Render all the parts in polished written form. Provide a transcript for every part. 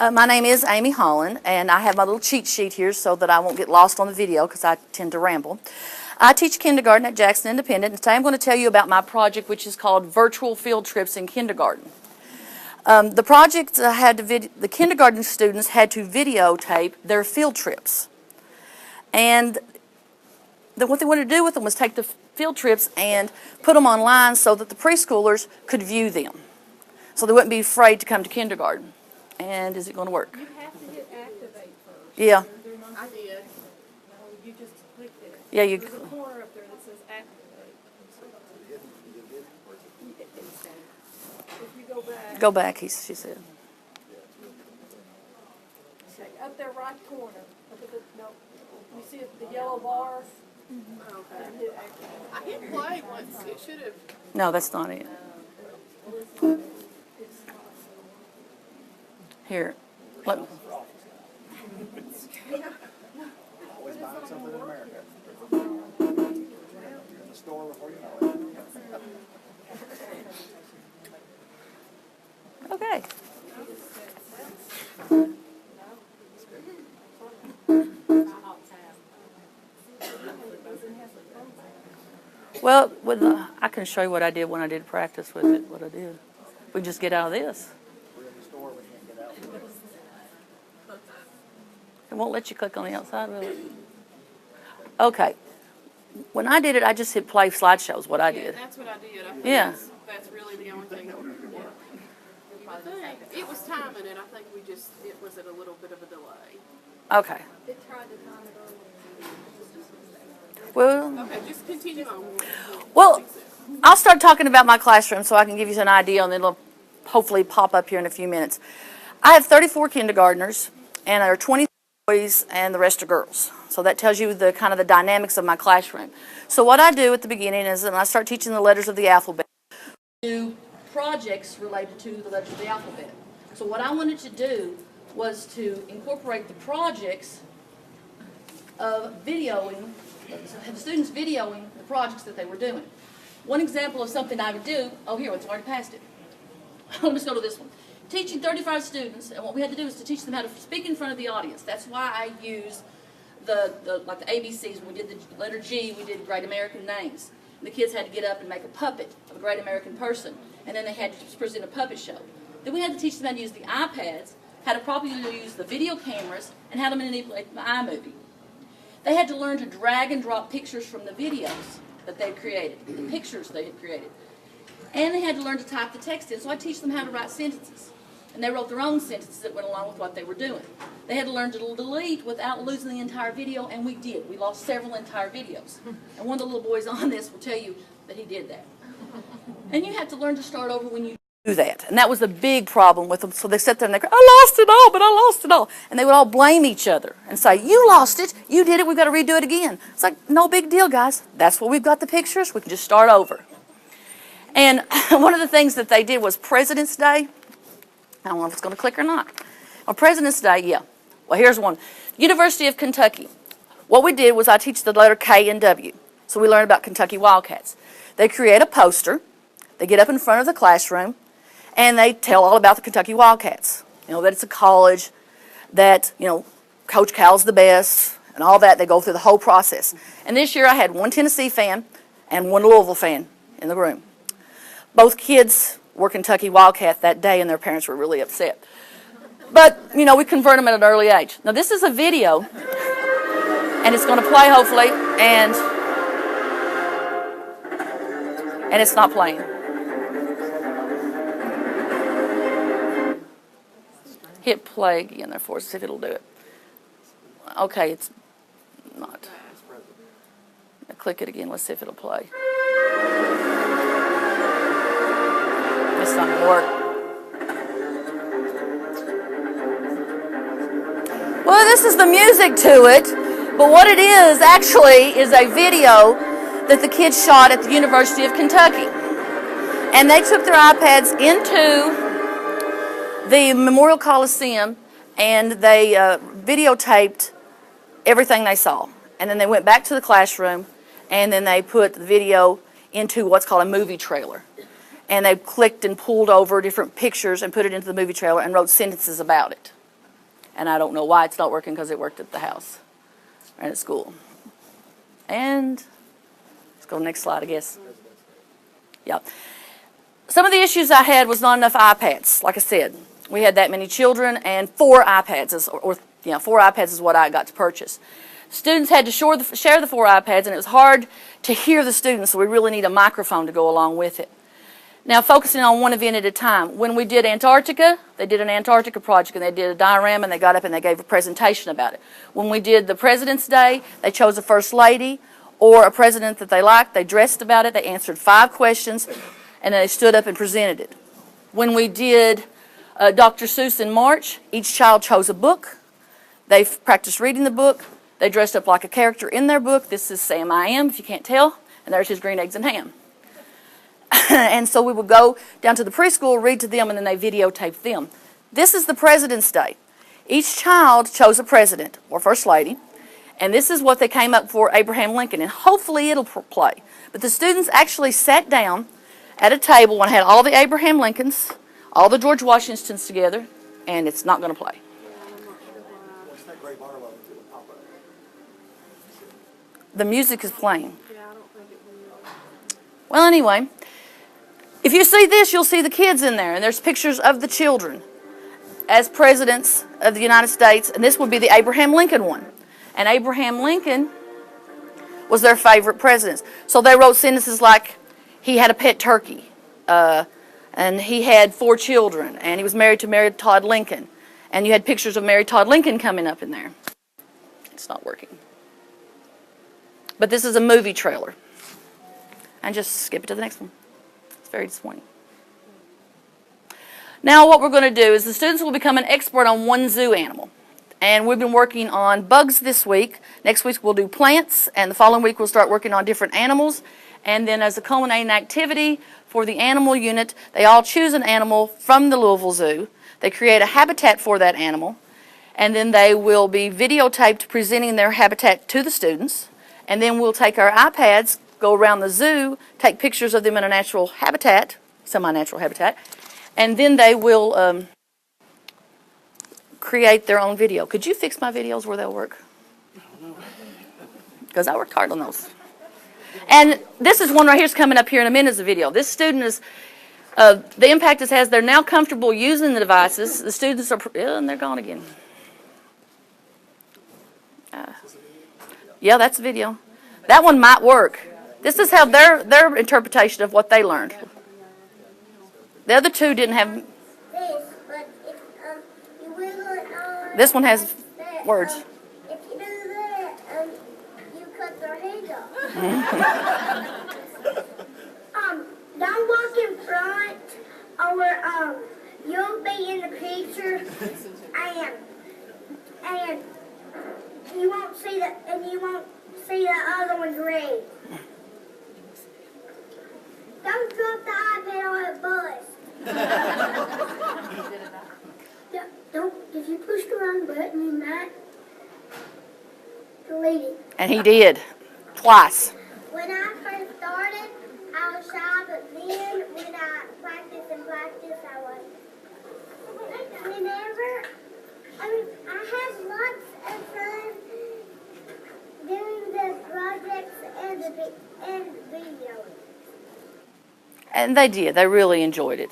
My name is Amy Hollan, and I have my little cheat sheet here so that I won't get lost on the video because I tend to ramble. I teach kindergarten at Jackson Independent, and today I'm going to tell you about my project, which is called Virtual Field Trips in Kindergarten. The project the kindergarten students had to videotape their field trips. And what they wanted to do with them was take the field trips and put them online so that the preschoolers could view them, so they wouldn't be afraid to come to kindergarten. And is it going to work? You have to hit activate first. Yeah. I did. You just clicked it. Yeah, There's a corner up there that says activate. If you go back. Go back, she said. Okay, up there, right corner. Up at the, no, you see the yellow bar? Okay. Hit activate. I hit play once. It should have. No, that's not it. Here. Let me. Always buying something in America. You're in the store before you know it. Okay. Well, I can show you what I did when I did practice with it, what I did. We just get out of this. We're in the store, we can't get out. It won't let you click on the outside, will it? Okay. When I did it, I just hit play slideshows, what I did. That's what I did. I think Yeah. that's really the only thing. It was timing it. I think it was at a little bit of a delay. Okay. It tried to time it earlier. Well, Okay, just continue on. Well, I'll start talking about my classroom so I can give you an idea, and it'll hopefully pop up here in a few minutes. I have 34 kindergartners, and there are 20 boys, and the rest are girls. So that tells you the kind of the dynamics of my classroom. So what I do at the beginning is when I start teaching the letters of the alphabet, I do projects related to the letters of the alphabet. So what I wanted to do was to incorporate the projects of videoing, have the students videoing the projects that they were doing. One example of something I would do, oh here, it's already passed it. Let's go to this one. Teaching 35 students, and what we had to do is to teach them how to speak in front of the audience. That's why I use like the ABCs. When we did the letter G, we did Great American Names. And the kids had to get up and make a puppet of a great American person, and then they had to present a puppet show. Then we had to teach them how to use the iPads, how to properly use the video cameras, and how to manipulate the iMovie. They had to learn to drag and drop pictures from the videos that they created, the pictures they had created. And they had to learn to type the text in, so I teach them how to write sentences. And they wrote their own sentences that went along with what they were doing. They had to learn to delete without losing the entire video, and we did. We lost several entire videos. And one of the little boys on this will tell you that he did that. And you have to learn to start over when you do that. And that was the big problem with them. So they sat there and they go, I lost it all, but I lost it all. And they would all blame each other and say, you lost it, you did it, we've got to redo it again. It's like, no big deal, guys. That's what we've got the pictures, we can just start over. And one of the things that they did was President's Day. I don't know if it's going to click or not. On President's Day, yeah. Well, here's one. University of Kentucky. What we did was I teach the letter K and W. So we learn about Kentucky Wildcats. They create a poster. They get up in front of the classroom, and they tell all about the Kentucky Wildcats. You know, that it's a college, that, you know, Coach Cal's the best, and all that. They go through the whole process. And this year I had one Tennessee fan and one Louisville fan in the room. Both kids were Kentucky Wildcat that day, and their parents were really upset. But, you know, we convert them at an early age. Now, this is a video, and it's going to play, hopefully, and it's not playing. Hit play again there for us, see if it'll do it. Okay, it's not. Now click it again, let's see if it'll play. It's not going to work. Well, this is the music to it, but what it is actually is a video that the kids shot at the University of Kentucky. And they took their iPads into the Memorial Coliseum and they videotaped everything they saw. And then they went back to the classroom and then they put the video into what's called a movie trailer. And they clicked and pulled over different pictures and put it into the movie trailer and wrote sentences about it. And I don't know why it's not working because it worked at the house and at school. And let's go to the next slide, I guess. Yeah. Some of the issues I had was not enough iPads. Like I said, we had that many children, and 4 iPads, or 4 iPads is what I got to purchase. Students had to share the 4 iPads, and it was hard to hear the students, so we really need a microphone to go along with it. Now, focusing on one event at a time. When we did Antarctica, they did an Antarctica project, and they did a diorama, and they got up and they gave a presentation about it. When we did the President's Day, they chose a First Lady or a president that they liked. They dressed about it. They answered 5 questions, and they stood up and presented it. When we did Dr. Seuss in March, each child chose a book. They practiced reading the book. They dressed up like a character in their book. This is Sam I Am, if you can't tell, and there's his green eggs and ham. And so we would go down to the preschool, read to them, and then they videotaped them. This is the President's Day. Each child chose a president or First Lady, and this is what they came up for Abraham Lincoln, and hopefully it'll play. But the students actually sat down at a table and had all the Abraham Lincolns, all the George Washingtons together, and it's not going to play. What's that great bar level to the pop up? The music is playing. Yeah, I don't think it will. Well, anyway, if you see this, you'll see the kids in there, and there's pictures of the children as presidents of the United States, and this would be the Abraham Lincoln one. And Abraham Lincoln was their favorite president. So they wrote sentences like, he had a pet turkey, and he had 4 children, and he was married to Mary Todd Lincoln. And you had pictures of Mary Todd Lincoln coming up in there. It's not working. But this is a movie trailer. And just skip it to the next one. It's very disappointing. Now what we're going to do is the students will become an expert on one zoo animal. And we've been working on bugs this week. Next week we'll do plants, and the following week we'll start working on different animals. And then as a culminating activity for the animal unit, they all choose an animal from the Louisville Zoo. They create a habitat for that animal, and then they will be videotaped presenting their habitat to the students. And then we'll take our iPads, go around the zoo, take pictures of them in a natural habitat, semi-natural habitat, and then they will create their own video. Could you fix my videos where they'll work? Because I worked hard on those. And this is one right here, is coming up here in a minute as a video. This student is, the impact this has, they're now comfortable using the devices. The students are, and they're gone again. Yeah, that's a video. That one might work. This is how their interpretation of what they learned. The other 2 didn't have. This one has words. If you do that, you cut their head off. Don't walk in front, or you'll be in the picture, and you won't see the other one's red. Don't drop the iPad on a bus. Don't, if you push the wrong button, you might delete it. And he did. Twice. When I first started, I was shy, but then when I practiced, I was. I had lots of fun doing the projects and the videos. And they did. They really enjoyed it.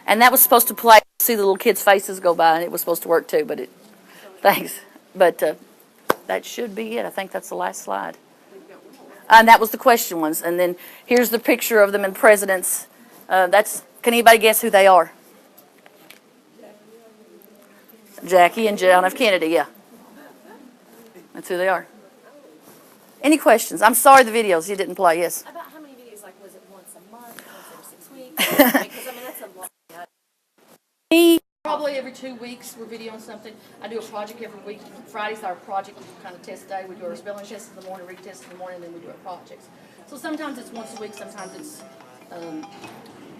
And that was supposed to play. See the little kids' faces go by, and it was supposed to work too, but it, thanks. But that should be it. I think that's the last slide. And that was the question ones. And then here's the picture of them in presidents. Can anybody guess who they are? Jackie and John F. Kennedy, yeah. That's who they are. Any questions? I'm sorry the videos you didn't play, yes. About how many videos, like, was it once a month, once every 6 weeks? Because, I mean, that's a lot. Probably every 2 weeks we're videoing something. I do a project every week. Friday's our project kind of test day. We do our spelling test in the morning, read test in the morning, and then we do our projects. So sometimes it's once a week, sometimes it's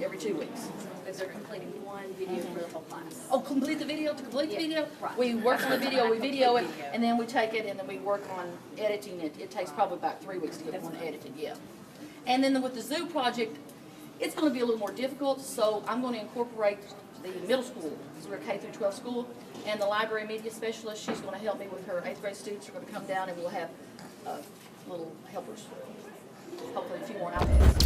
every 2 weeks. Because they're completing one video for the whole class. Oh, complete the video, to complete the video? Right. We work on the video, we video it, and then we take it and then we work on editing it. It takes probably about 3 weeks to get one edited, yeah. And then with the zoo project, it's going to be a little more difficult, so I'm going to incorporate the middle school, so we're a K through 12 school, and the library media specialist, she's going to help me with her 8th grade students. Are going to come down and we'll have little helpers, hopefully a few more iPads.